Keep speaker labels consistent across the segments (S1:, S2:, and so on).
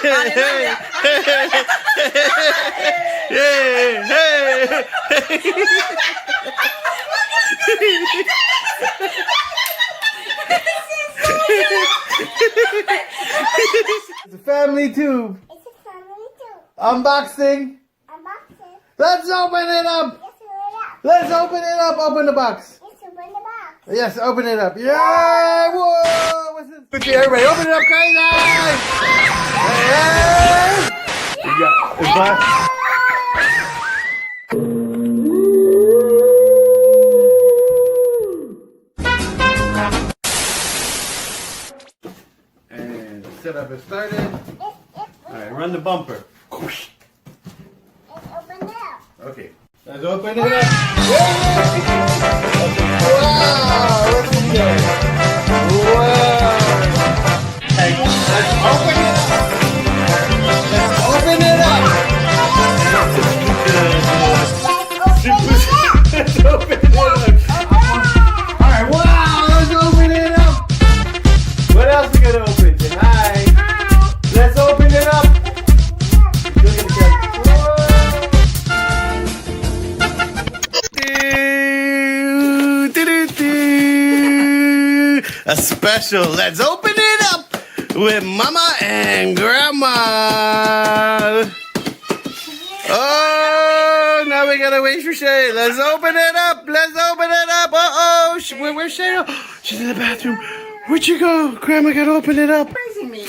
S1: It's a family tube.
S2: It's a family tube.
S1: Unboxing.
S2: Unboxing.
S1: Let's open it up.
S2: Let's open it up.
S1: Let's open it up. Open the box.
S2: Let's open the box.
S1: Yes, open it up. Yeah! Whoa! What's this? Okay, everybody, open it up, crazy! Hey! You got the box. And setup is started. Alright, run the bumper.
S2: Let's open it up.
S1: Okay, let's open it up. Wow, look at that. Wow. Hey, let's open it up. Let's open it up. Let's open it up. Alright, wow, let's open it up. What else we gonna open? Hi. Let's open it up. Look at that. A special let's open it up with Mama and Grandma. Oh, now we gotta wait for Shay. Let's open it up. Let's open it up. Uh-oh. Where's Shay? Oh, she's in the bathroom. Where'd you go? Grandma gotta open it up.
S3: Praising me.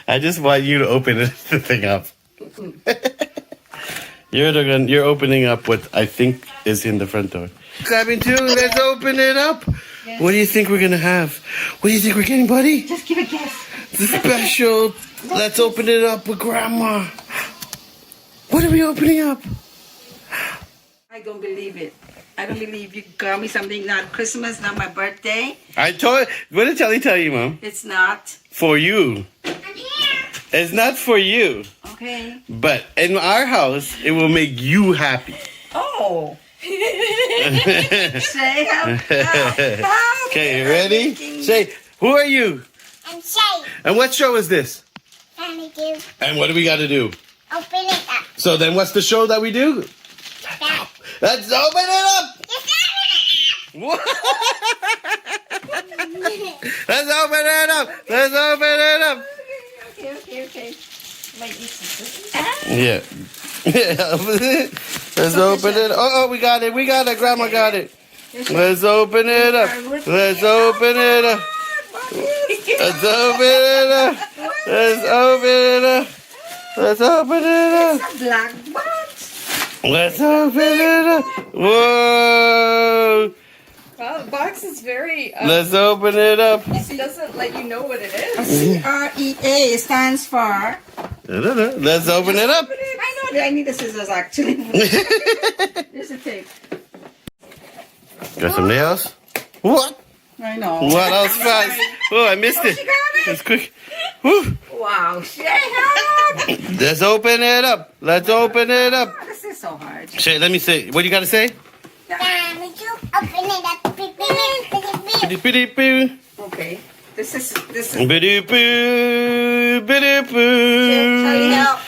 S1: I just want you to open the thing up. You're opening up what I think is in the front door. Grabbing two, let's open it up. Yes. What do you think we're gonna have? What do you think we're getting, buddy?
S3: Just give a guess.
S1: The special. Let's open it up with Grandma. What are we opening up?
S3: I don't believe it. I don't believe you got me something. Not Christmas, not my birthday.
S1: What did Telly tell you, Mom?
S3: It's not.
S1: For you.
S2: I'm here.
S1: It's not for you.
S3: Okay.
S1: But in our house, it will make you happy.
S3: Oh. Say how.
S1: Okay, ready? Say, who are you?
S2: I'm Shay.
S1: And what show is this?
S2: Family tube.
S1: And what do we got to do?
S2: Open it up.
S1: So then what's the show that we do?
S2: That.
S1: Let's open it up. What? Let's open it up. Let's open it up.
S3: Okay. Wait,
S1: Yeah. Let's open it. Oh, we got it. We got it. Grandma got it. Let's open it up. Let's open it up. Let's open it up. Let's open it up. Let's open it up.
S3: It's a black box.
S1: Let's open it up. Whoa.
S4: Well, the box is very.
S1: Let's open it up.
S4: It doesn't let you know what it is.
S3: CREA stands for.
S1: Let's open it up.
S3: I know. I need the scissors actually. There's a tape.
S1: Got some nails? What?
S3: I know.
S1: What else fast? Oh, I missed it.
S3: She got it.
S1: It's quick. Woo.
S3: Wow, Shay.
S1: Let's open it up. Let's open it up.
S3: Oh, this is so hard.
S1: Shay, let me say. What do you got to say?
S2: Family tube. Open it up. Beep, beep, beep, beep, beep.
S1: Biddy-biddy-boo.
S3: Okay. This is.
S1: Biddy-boo.
S3: Charlie,
S1: Biddy-boo.
S3: help.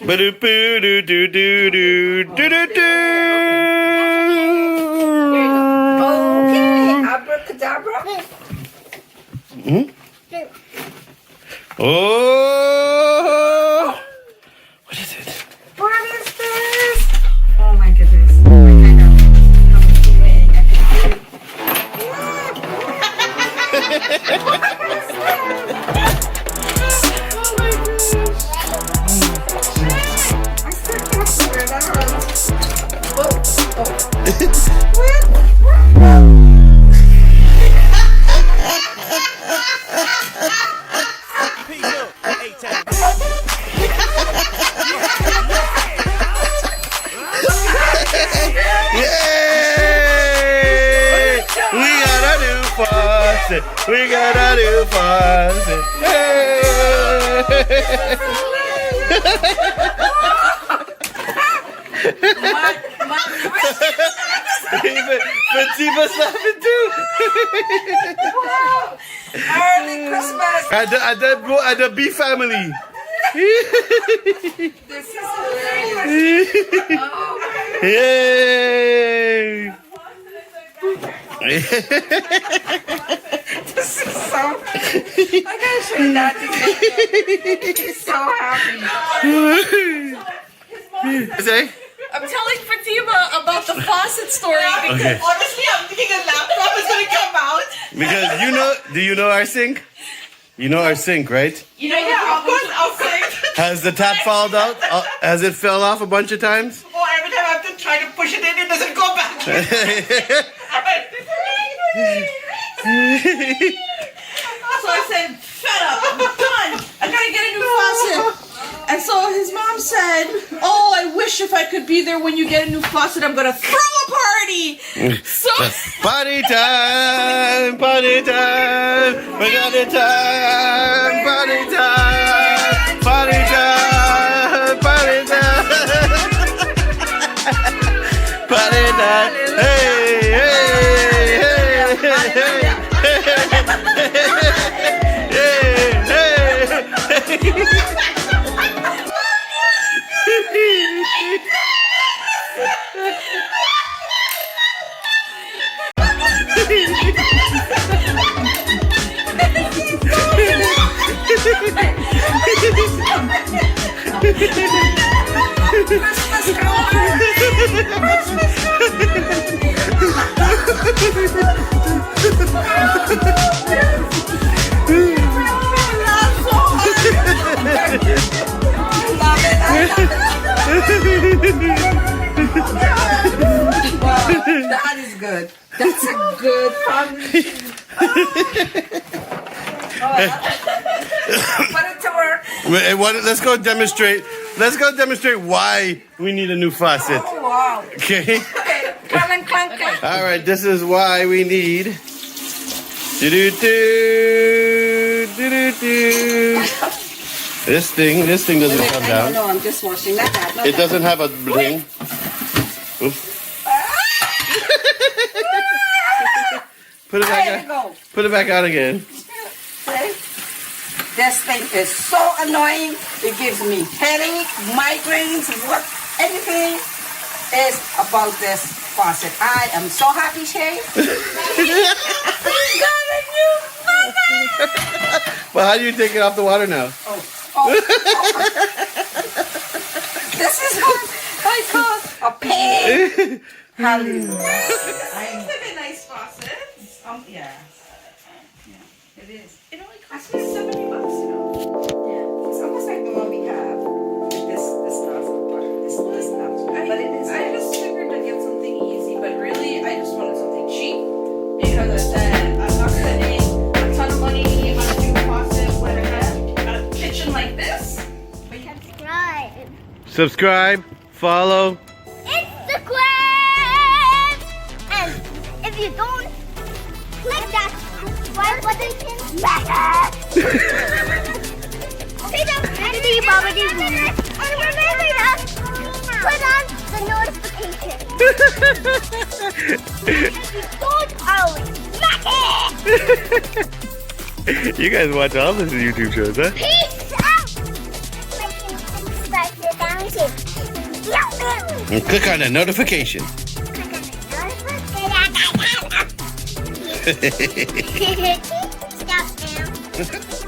S1: Biddy-boo-doo-doo-doo-doo-doo-doo.
S3: Okay. Abracadabra.
S1: Hmm? Oh! What is it?
S3: What is this? Oh my goodness. I kind of have a feeling I can I still can't figure it out.
S1: Yay! We got a new faucet. We got a new faucet. But Tifa's laughing too.
S3: Merry Christmas.
S1: At the B family.
S3: This is hilarious.
S1: Yay!
S3: This is so. I gotta show you that. He's so happy.
S1: Say?
S4: I'm telling Fatima about the faucet story because
S1: Okay.
S3: Honestly, I'm thinking a laptop is gonna come out.
S1: Because do you know our sink? You know our sink, right?
S3: You know, yeah, of course, I'll say.
S1: Has the tap fallen out? Has it fell off a bunch of times?
S3: Oh, every time I have to try to push it in, it doesn't go back.
S5: So I said, shut up, I'm done. I gotta get a new faucet. And so his mom said, oh, I wish if I could be there when you get a new faucet, I'm gonna throw a party. So
S1: Party time! Party time! We got it time! Party time! Party time! Party time! Party time! Hey! Hey! Hey! Hey! Hey!
S3: That is good. That's a good family. Put it to work.
S1: Let's go demonstrate. Let's go demonstrate why we need a new faucet.
S3: Oh, wow.
S1: Okay.
S3: Clank, clank, clank.
S1: All right. This is why we need. This thing doesn't come down.
S3: No, I'm just washing that. No,
S1: It doesn't have a bling. Oops. Put it
S3: There
S1: back
S3: we go.
S1: Put it back out again.
S3: See? This thing is so annoying. It gives me headache, migraines, anything is about this faucet. I am so happy, Shay. We got a new faucet.
S1: Well, how do you take it off the water now?
S3: Oh. This is what I call a pain. Hallelujah.
S5: it's like a nice faucet. Yeah.
S3: It is.
S5: It only cost me $70, you know.
S3: Yeah. It's almost like the one we have. This nozzle, but this nozzle. But it is.
S5: I just figured to get something easy, but really I just wanted something cheap because I said I'm not spending a ton of money on a new faucet when I have a kitchen like this.
S2: Subscribe.
S1: Subscribe. Follow.
S2: Instagram. And if you don't click that subscribe button, smash it. Bibbidi bobbidi boo. And remember to put on the notification. If you don't, I'll smack it.
S1: You guys watch all these YouTube shows, huh?
S2: Peace out. Subscribe to the down too.
S1: And click on the notification.
S2: Stop now.